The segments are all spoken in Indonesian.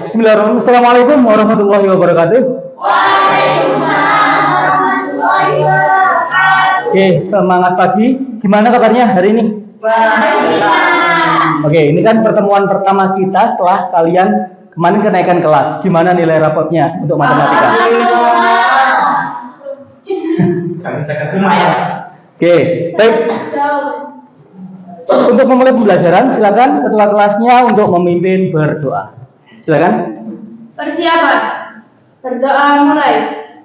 Bismillahirrahmanirrahim. Assalamualaikum warahmatullahi wabarakatuh. Waalaikumsalam warahmatullahi wabarakatuh. Oke, semangat pagi. Gimana kabarnya hari ini? Baik. Oke, ini kan pertemuan pertama kita setelah kalian kemarin kenaikan kelas. Gimana nilai rapotnya untuk matematika? Kami bisa ketemu ya. Oke, baik. Untuk memulai pembelajaran, silakan ketua kelasnya untuk memimpin berdoa. Silakan. Persiapan. Berdoa mulai.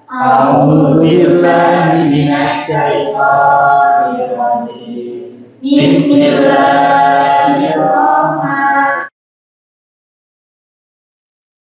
A'udzubillahiminasyaitonirrajim. Bismillahirrahmanirrahim.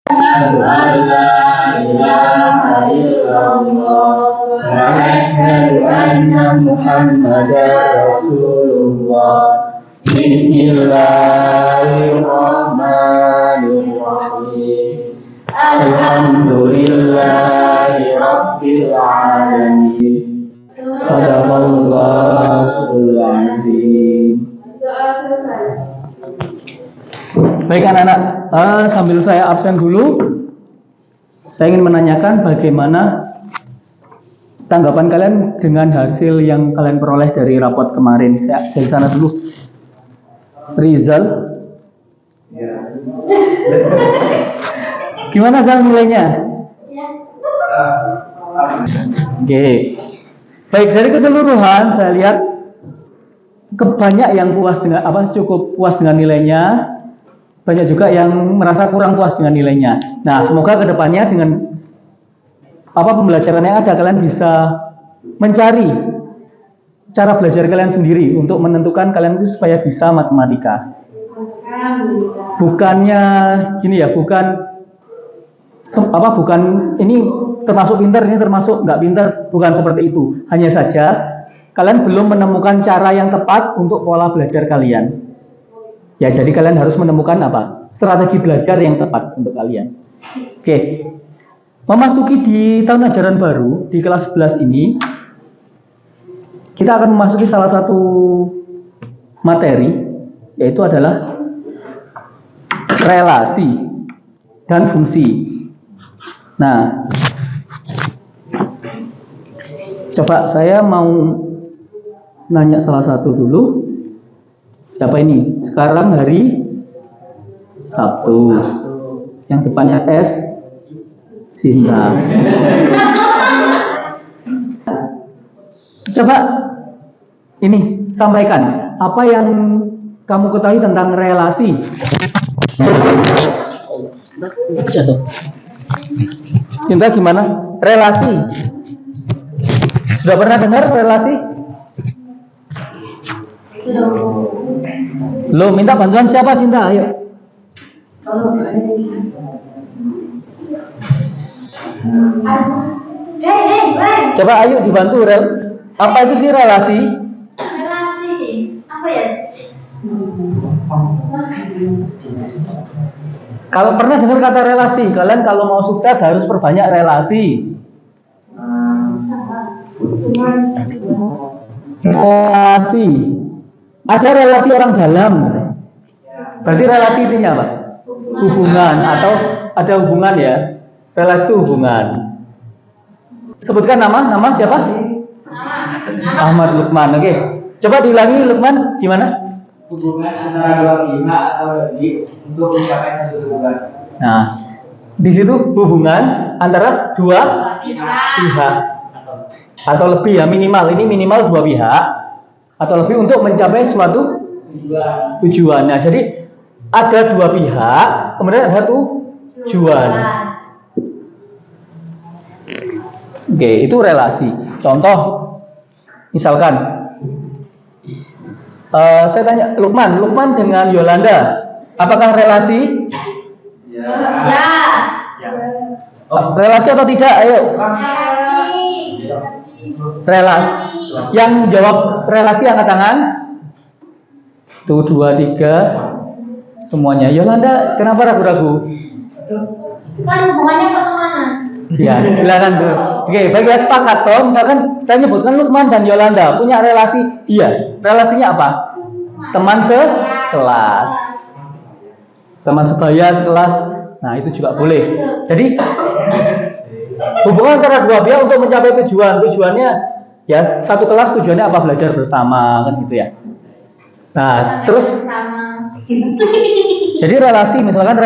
Asyhadu an la ilaha illallah wa asyhadu anna Muhammadar Rasulullah. Bismillahirrahmanirrahim. Alhamdulillahi Rabbil Alamin. Sadaqallahul Azim. Doa selesai. Baik anak-anak, sambil saya absen dulu, saya ingin menanyakan bagaimana tanggapan kalian dengan hasil yang kalian peroleh dari rapot kemarin. Saya dari sana dulu. Rizal, gimana Zal nilainya? Oke. Baik, dari keseluruhan saya lihat banyak yang puas dengan cukup puas dengan nilainya, banyak juga yang merasa kurang puas dengan nilainya. Nah, semoga kedepannya dengan pembelajaran yang ada kalian bisa mencari cara belajar kalian sendiri untuk menentukan kalian itu supaya bisa matematika. Bukannya gini ya, bukan ini termasuk pintar, ini termasuk nggak pintar, bukan seperti itu. Hanya saja kalian belum menemukan cara yang tepat untuk pola belajar kalian. Ya, jadi kalian harus menemukan strategi belajar yang tepat untuk kalian. Oke. Memasuki di tahun ajaran baru di kelas 11 ini, kita akan memasuki salah satu materi, yaitu adalah relasi dan fungsi. Nah, coba saya mau nanya salah satu dulu. Siapa ini? Sekarang hari Sabtu. Yang depannya S, Sinta. Coba ini sampaikan apa yang kamu ketahui tentang relasi. Sinta gimana? Relasi. Sudah pernah dengar relasi? Lo minta bantuan siapa Sinta? Ayo. Coba ayo dibantu apa itu sih relasi? Relasi apa ya? Kalau pernah dengar kata relasi, kalian kalau mau sukses harus perbanyak relasi. Relasi. Ada relasi orang dalam. Berarti relasi intinya apa? Hubungan atau ada hubungan ya. Relasi itu hubungan. Sebutkan nama siapa? Ahmad Lukman. Oke. Coba diulangi Lukman, gimana? Hubungan antara dua pihak atau lebih untuk mencapai satu tujuan. Nah, di situ hubungan antara dua pihak atau lebih ya, minimal. Ini minimal dua pihak atau lebih untuk mencapai suatu tujuan. Nah, jadi ada dua pihak, kemudian ada tujuan. Oke, itu relasi. Contoh, misalkan saya tanya Lukman dengan Yolanda, apakah relasi? Ya. Relasi atau tidak? Ayo. Relasi. Yang jawab relasi angkat tangan. Tuh 2, 3 semuanya. Yolanda, kenapa ragu-ragu? Kan hubungannya pertemanan. Ya, silakan tuh. Oke, baik ya, sepakat toh. Misalkan saya nyebutkan Lukman dan Yolanda punya relasi. Iya, relasinya apa? Teman sekelas. Teman sebaya sekelas. Nah, itu juga boleh. Jadi hubungan antara dua pihak untuk mencapai tujuannya ya satu kelas, tujuannya apa, belajar bersama kan gitu ya. Nah, terus sama. jadi relasi misalkan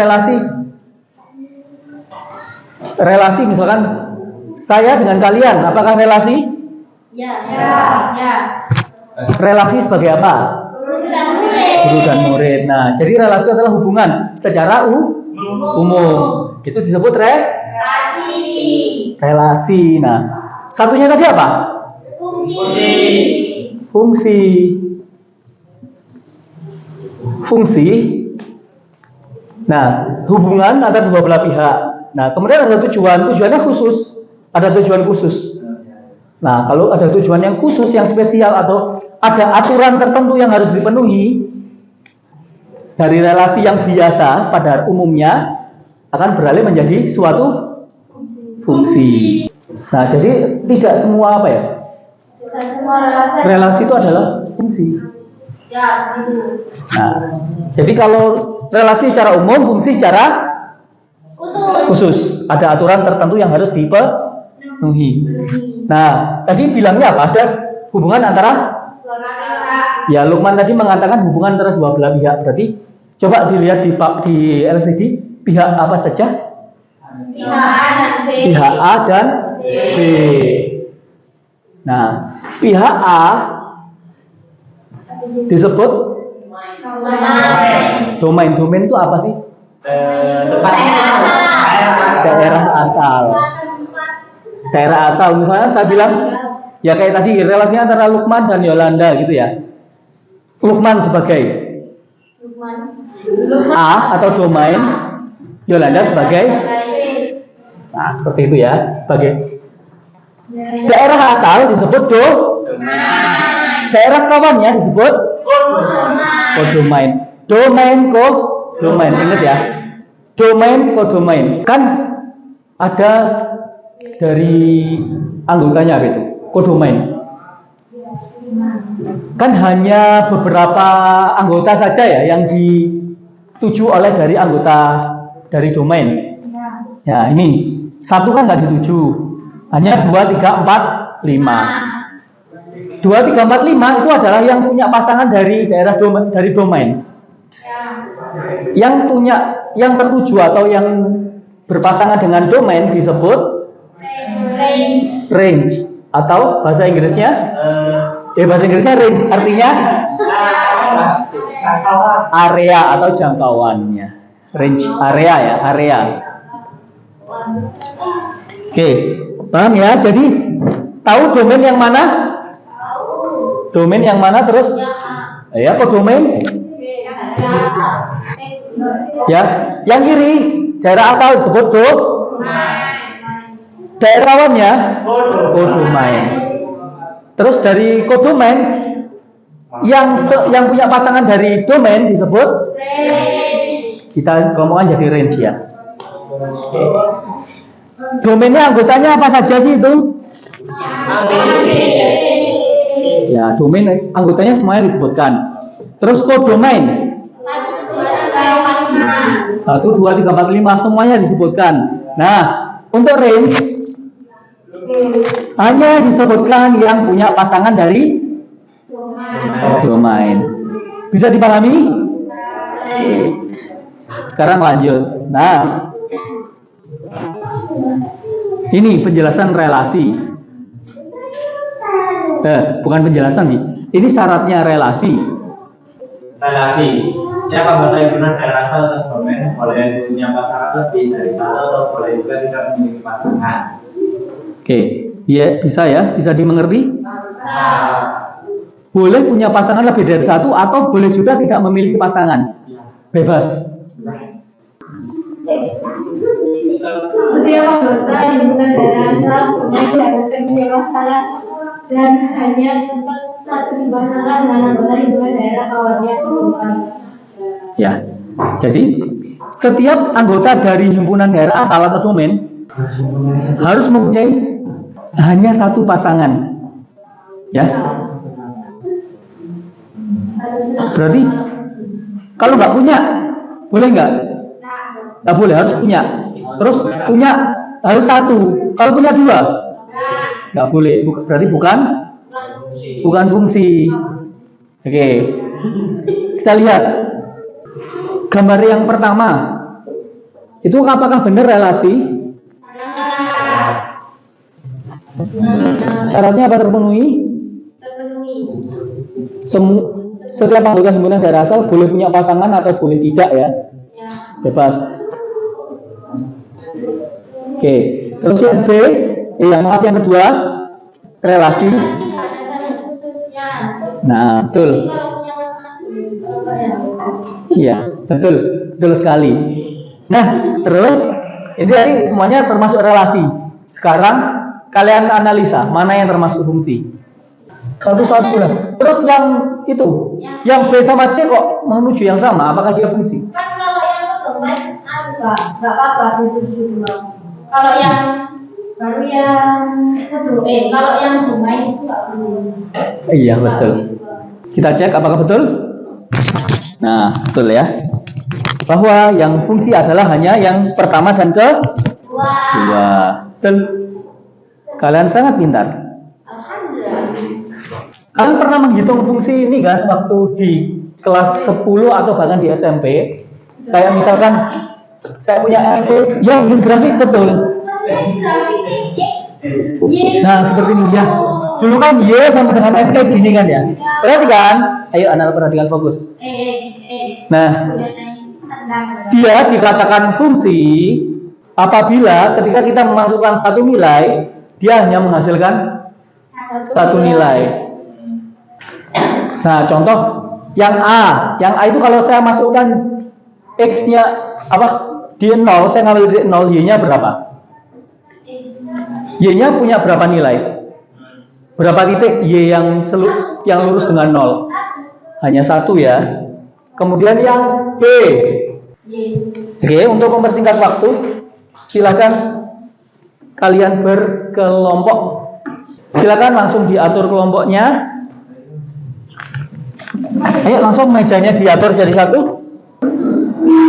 saya dengan kalian, apakah relasi? Ya. Ya. Relasi sebagai apa? Guru dan murid. Guru dan murid. Nah, jadi relasi adalah hubungan secara umum. Itu disebut relasi. Nah, satunya tadi apa? Fungsi. Nah, hubungan antara dua belah pihak. Nah, kemudian ada tujuannya khusus. Ada tujuan khusus. Nah, kalau ada tujuan yang khusus, yang spesial, atau ada aturan tertentu yang harus dipenuhi dari relasi yang biasa pada umumnya akan beralih menjadi suatu fungsi. Nah, jadi tidak semua apa ya? Tidak semua Relasi itu adalah fungsi. Ya, gitu. Nah, jadi kalau relasi secara umum, fungsi secara khusus. Ada aturan tertentu yang harus dipenuhi. Nah, tadi bilangnya apa? Ada hubungan antara, ya Lukman tadi mengatakan hubungan antara dua belah pihak. Berarti coba dilihat di LCD, pihak apa saja? Pihak A dan B. Nah, pihak A disebut domain. Domain itu apa sih? Daerah asal. Daerah asal. Misalnya saya bilang, ya kayak tadi relasinya antara Lukman dan Yolanda gitu ya. Lukman sebagai A atau domain, Yolanda sebagai, nah seperti itu ya, sebagai daerah asal disebut daerah kawannya disebut kodomain. Kodomain, ingat ya, kodomain kan ada dari anggotanya apa itu? Kodomain kan hanya beberapa anggota saja ya yang dituju oleh dari anggota dari domain. Ya, ini satu kan nggak dituju, hanya 2, 3, 4, 5. 2, 3, 4, 5 itu adalah yang punya pasangan dari daerah dari domain. Yang tertuju atau yang berpasangan dengan domain disebut range atau bahasa Inggrisnya range artinya area atau jangkauannya. Range area ya, area. Oke, paham ya? Jadi tahu domain yang mana? Domain yang mana terus? Ya, kodomain. Ya, yang kiri daerah asal disebut daerah lawannya kodomain. Terus dari kodomain yang punya pasangan dari domain disebut kita ngomongkan jadi range ya. Domainnya anggotanya apa saja sih itu? Ya, domain anggotanya semuanya disebutkan. Terus kodomain 1, 2, 3, 4, 5 semuanya disebutkan. Nah, untuk range hanya disebutkan yang punya pasangan dari domain. Bisa dipahami? Sekarang lanjut. Nah, ini penjelasan relasi. Bukan penjelasan sih. Ini syaratnya relasi. Siapa anggota himpunan daerah asal atau domain boleh punya pasangan lebih dari satu atau boleh juga tidak memiliki pasangan. Oke, ya bisa ya, bisa dimengerti? Boleh punya pasangan lebih dari satu atau boleh juga tidak memiliki pasangan. Bebas. Setiap anggota himpunan daerah asal harus punya pasangan dan hanya dapat satu pasangan dengan anggota himpunan daerah kawannya. Ya, jadi setiap anggota dari himpunan daerah asal atau domain harus mempunyai hanya satu pasangan. Ya, berarti kalau nggak punya, boleh nggak? Nggak boleh, harus punya. Terus punya harus satu. Kalau punya dua, nggak boleh. Berarti bukan fungsi. Oke, kita lihat gambar yang pertama. Itu apakah benar relasi? Syaratnya apa terpenuhi? Setiap anggota himpunan daerah asal boleh punya pasangan atau boleh tidak ya? Bebas. Oke, terus yang B, yang kedua, relasi. Nah, betul. Iya, betul sekali. Nah, terus ini semuanya termasuk relasi. Sekarang kalian analisa mana yang termasuk fungsi. Satu-satu lah. Terus yang itu, yang B sama C kok menuju yang sama? Apakah dia fungsi? Kan kalau yang domain enggak apa-apa dituju dua. Kalau yang baru kalau yang domain itu enggak perlu. Iya, betul. Kita cek apakah betul? Nah, betul ya. Bahwa yang fungsi adalah hanya yang pertama dan kedua. Betul. Kalian sangat pintar. Kalian pernah menghitung fungsi ini kan waktu di kelas 10 atau bahkan di SMP? Kayak misalkan saya punya FP, ya ini grafik betul. Nah, seperti ini ya. Dulu kan Y sama dengan S kayak gini kan ya. Perhatikan. Ayo anak perhatikan fokus. Nah, dia dikatakan fungsi apabila ketika kita memasukkan satu nilai, dia hanya menghasilkan satu nilai. Nah, contoh yang A itu kalau saya masukkan X-nya di 0, saya ngambil titik 0, Y-nya berapa? Y-nya punya berapa nilai? Berapa titik Y yang lurus dengan 0? Hanya satu ya. Kemudian yang B. Oke, untuk mempersingkat waktu, silakan kalian berkelompok. Silakan langsung diatur kelompoknya. Ayo langsung mejanya diatur jadi satu.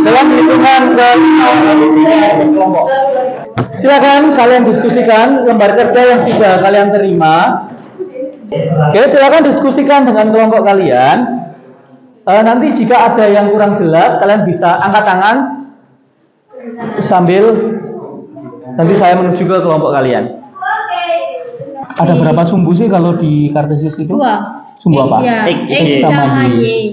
Dalam hitungan kelompok. Silakan kalian diskusikan lembar kerja yang sudah kalian terima. Oke, silakan diskusikan dengan kelompok kalian. Nanti jika ada yang kurang jelas, kalian bisa angkat tangan sambil nanti saya menuju ke kelompok kalian. Ada berapa sumbu sih kalau di Kartesius itu? 2. Sumbu apa? X sama Y.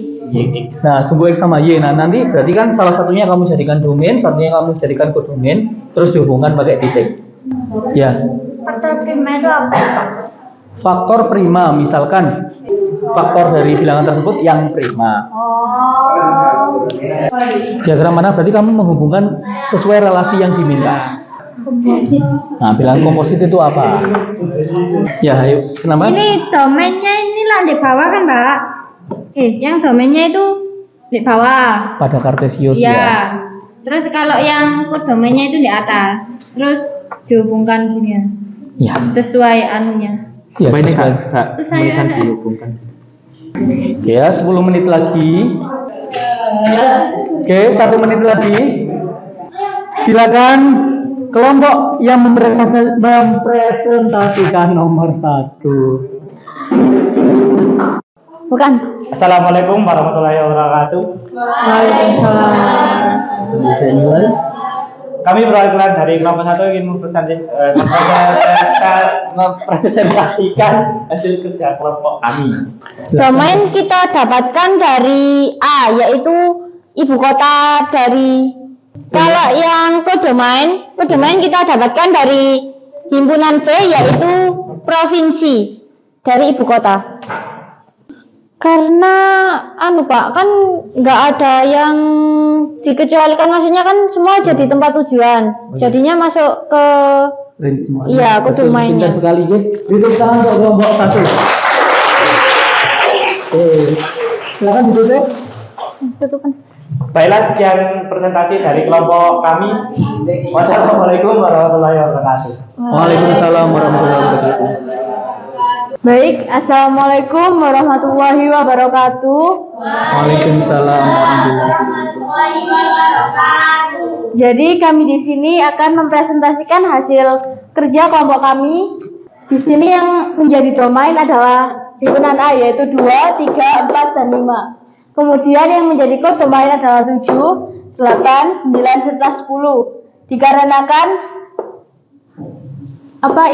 Nah, sumbu X sama Y. Nah, nanti berarti kan salah satunya kamu jadikan domain, satunya kamu jadikan kodomain, terus dihubungkan pakai titik. Ya. Faktor prima itu apa? Faktor prima, misalkan faktor dari bilangan tersebut yang prima. Diagram mana? Berarti kamu menghubungkan sesuai relasi yang diminta. Nah, bilangan komposit itu apa? Ya, ayo. Kenapa? Ini domainnya ini lah di bawah kan, Pak? Yang domainnya itu di bawah. Pada Kartesius ya. Terus kalau yang kodomainnya itu di atas. Terus dihubungkan gini ya. Ya. Sesuai anunya. Ya, sesuai. Sesuai dihubungkan. Oke, 10 menit lagi. Oke, 1 menit lagi. Silakan kelompok yang mempresentasikan nomor 1. Bukan. Assalamualaikum warahmatullahi wabarakatuh. Waalaikumsalam. Kami perwakilan dari kelompok 1 ingin mempresentasikan hasil kerja kelompok kami. Domain kita dapatkan dari A, yaitu ibu kota dari. Kalau yang kodomain kita dapatkan dari himpunan B, yaitu provinsi dari ibu kota. Karena Pak, kan nggak ada yang dikecualikan, maksudnya kan semua jadi tempat tujuan. Jadinya masuk ke range semua. Iya, kodomainnya. Pintar sekali, Tutup tangan untuk kelompok 1. Silakan ditutup. Tutupan. Baiklah, sekian presentasi dari kelompok kami. Wassalamualaikum warahmatullahi wabarakatuh. Waalaikumsalam warahmatullahi wabarakatuh. Baik, Assalamualaikum warahmatullahi wabarakatuh. Waalaikumsalam warahmatullahi wabarakatuh. Jadi kami di sini akan mempresentasikan hasil kerja kelompok kami. Di sini yang menjadi domain adalah himpunan A, yaitu 2, 3, 4, dan 5. Kemudian yang menjadi kodomain adalah 7, 8, 9, serta 10. Dikarenakan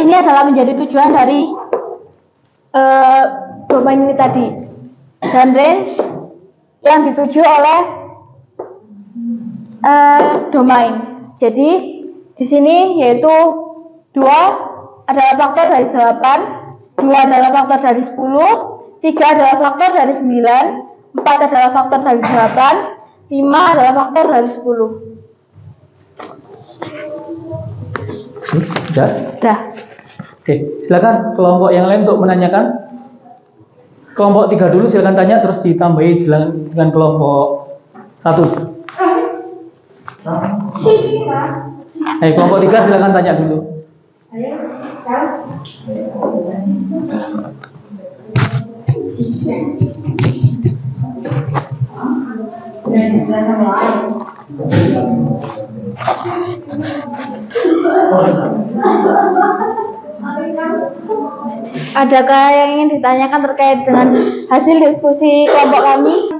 ini adalah menjadi tujuan dari domain ini tadi, dan range yang dituju oleh domain. Jadi di sini yaitu 2 adalah faktor dari 8, 2 adalah faktor dari 10, 3 adalah faktor dari 9, 4 adalah faktor dari 8, 5 adalah faktor dari 10. Sudah? Oke, silakan kelompok yang lain untuk menanyakan. Kelompok 3 dulu silakan tanya, terus ditambahi dengan kelompok 1. Ayo kelompok 3 silakan tanya dulu. Adakah yang ingin ditanyakan terkait dengan hasil diskusi kelompok kami?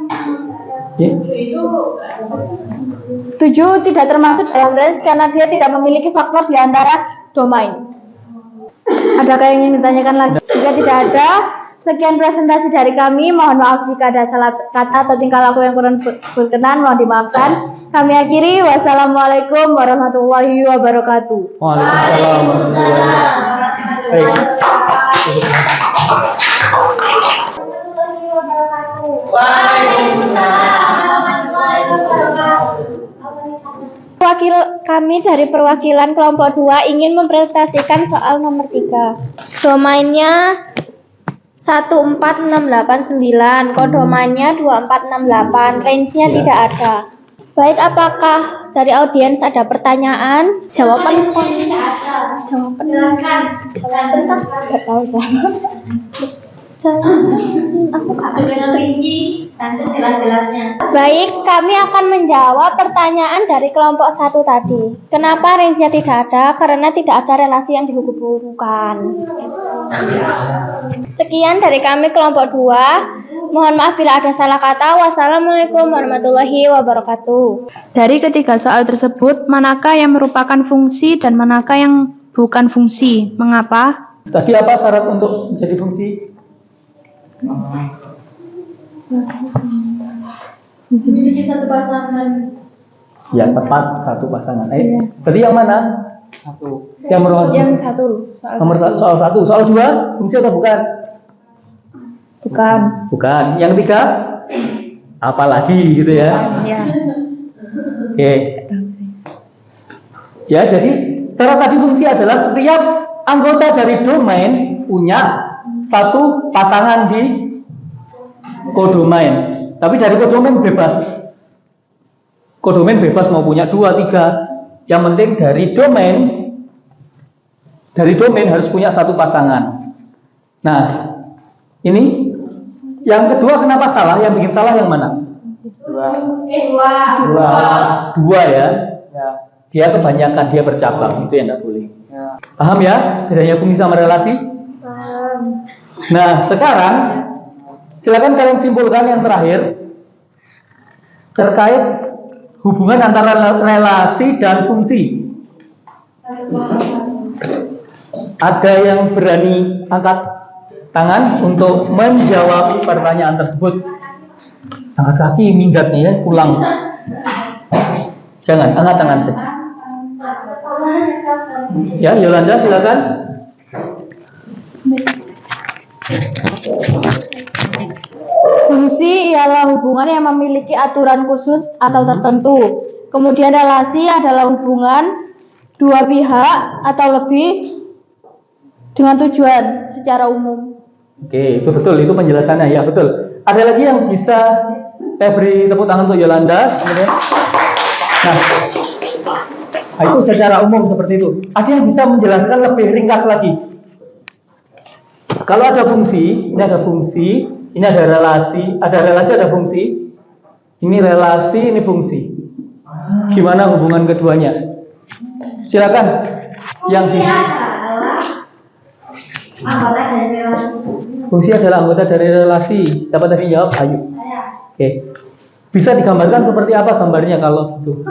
7 tidak termasuk dalam range karena dia tidak memiliki faktor di antara domain. Adakah yang ingin ditanyakan lagi? Jika tidak ada, sekian presentasi dari kami. Mohon maaf jika ada salah kata atau tingkah laku yang kurang berkenan, mohon dimaafkan. Kami akhiri. Wassalamualaikum warahmatullahi wabarakatuh. Waalaikumsalam warahmatullahi wabarakatuh. Baik. Wakil kami dari perwakilan kelompok 2 ingin mempresentasikan soal nomor 3. Domainnya 14689, kodomannya 2468, range-nya tidak ada. Baik, apakah dari audiens ada pertanyaan? Jawaban tidak ada. Jawaban tidak tahu saya. Aku dengan rinci dan sejelas-jelasnya. Baik, kami akan menjawab pertanyaan dari kelompok 1 tadi. Kenapa range-nya tidak ada? Karena tidak ada relasi yang dihubungkan. Sekian dari kami kelompok 2. Mohon maaf bila ada salah kata. Wassalamualaikum warahmatullahi wabarakatuh. Dari ketiga soal tersebut, manakah yang merupakan fungsi dan manakah yang bukan fungsi? Mengapa? Tadi apa syarat untuk menjadi fungsi? Memiliki satu pasangan. Ya, tepat satu pasangan. Tadi yang mana? Satu. Yang merupakan Yang fungsi. satu. Soal 1. Soal 2, fungsi atau bukan? Bukan. Bukan. Yang 3? Apalagi gitu ya. Ya. Oke. Ya, jadi secara tadi fungsi adalah setiap anggota dari domain punya satu pasangan di kodomain. Tapi dari kodomain bebas. Kodomain bebas mau punya 2, 3. Yang penting dari domain harus punya satu pasangan. Nah, ini yang kedua kenapa salah? Yang bikin salah yang mana? Dua ya. Dia kebanyakan, dia bercabang, itu yang tidak boleh. Paham ya? Bedanya fungsi sama relasi? Nah, sekarang silakan kalian simpulkan yang terakhir terkait hubungan antara relasi dan fungsi. Ada yang berani angkat tangan untuk menjawab pertanyaan tersebut? Angkat kaki, minggat nih ya, pulang. Jangan, angkat tangan saja. Ya, Yolanda silakan. Fungsi ialah hubungan yang memiliki aturan khusus atau tertentu. Kemudian relasi adalah hubungan dua pihak atau lebih dengan tujuan secara umum. Oke, itu betul, itu penjelasannya ya, betul. Ada lagi yang bisa beri tepuk tangan untuk Yolanda, kemudian. Nah, itu secara umum seperti itu. Ada yang bisa menjelaskan lebih ringkas lagi? Kalau ada fungsi, ini ada fungsi, ini ada relasi, ada fungsi. Ini relasi, ini fungsi. Gimana hubungan keduanya? Silakan. Yang fungsi adalah anggota dari relasi. Siapa tadi jawab? Ayu. Oke. Bisa digambarkan seperti apa gambarnya kalau gitu?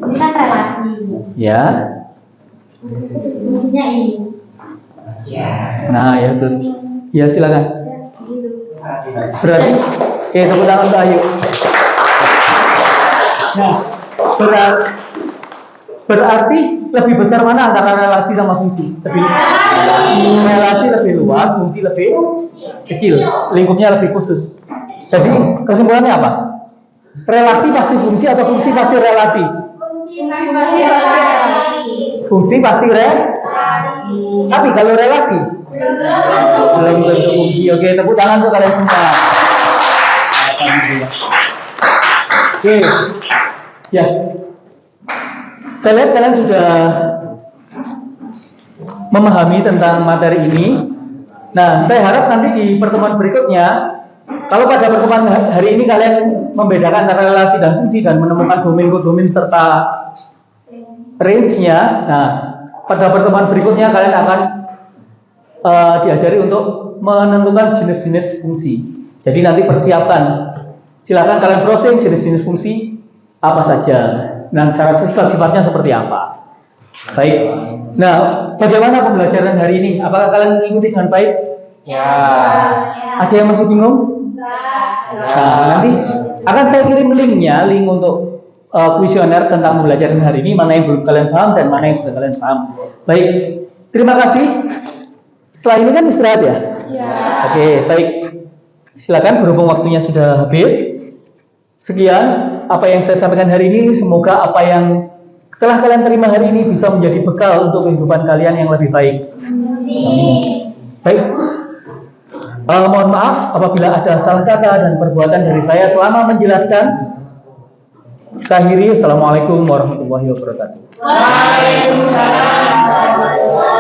Ini kan relasi. Ya. Fungsinya ini. Nah, ya tuh. Ya silakan. Berarti, tepuk tangan untuk Ayu. Nah, berarti lebih besar mana antara relasi sama fungsi? Relasi lebih luas, fungsi lebih kecil, lingkupnya lebih khusus. Jadi kesimpulannya apa? Relasi pasti fungsi atau fungsi pasti relasi? Fungsi pasti relasi. Tapi kalau relasi belum tentu fungsi. Oke, tepuk tangan untuk kalian semua. Oke, ya. Saya lihat kalian sudah memahami tentang materi ini. Nah, saya harap nanti di pertemuan berikutnya, kalau pada pertemuan hari ini kalian membedakan antara relasi dan fungsi dan menemukan domain kodomain serta range-nya, nah, pada pertemuan berikutnya kalian akan diajari untuk menentukan jenis-jenis fungsi. Jadi nanti persiapkan, silakan kalian browsing jenis-jenis fungsi apa saja dan sifat-sifatnya seperti apa. Baik. Nah, bagaimana pembelajaran hari ini? Apakah kalian mengikuti dengan baik? Ya. Ada yang masih bingung? Nah, nanti akan saya kirim linknya, link untuk kuesioner tentang pembelajaran hari ini, mana yang belum kalian paham dan mana yang sudah kalian paham. Baik, terima kasih. Setelah ini kan istirahat ya? Oke, baik. Silakan, berhubung waktunya sudah habis. Sekian apa yang saya sampaikan hari ini. Semoga apa yang telah kalian terima hari ini bisa menjadi bekal untuk kehidupan kalian yang lebih baik. Baik. Mohon maaf apabila ada salah kata dan perbuatan dari saya selama menjelaskan. Saya akhiri. Assalamualaikum warahmatullahi wabarakatuh. Waalaikumsalam.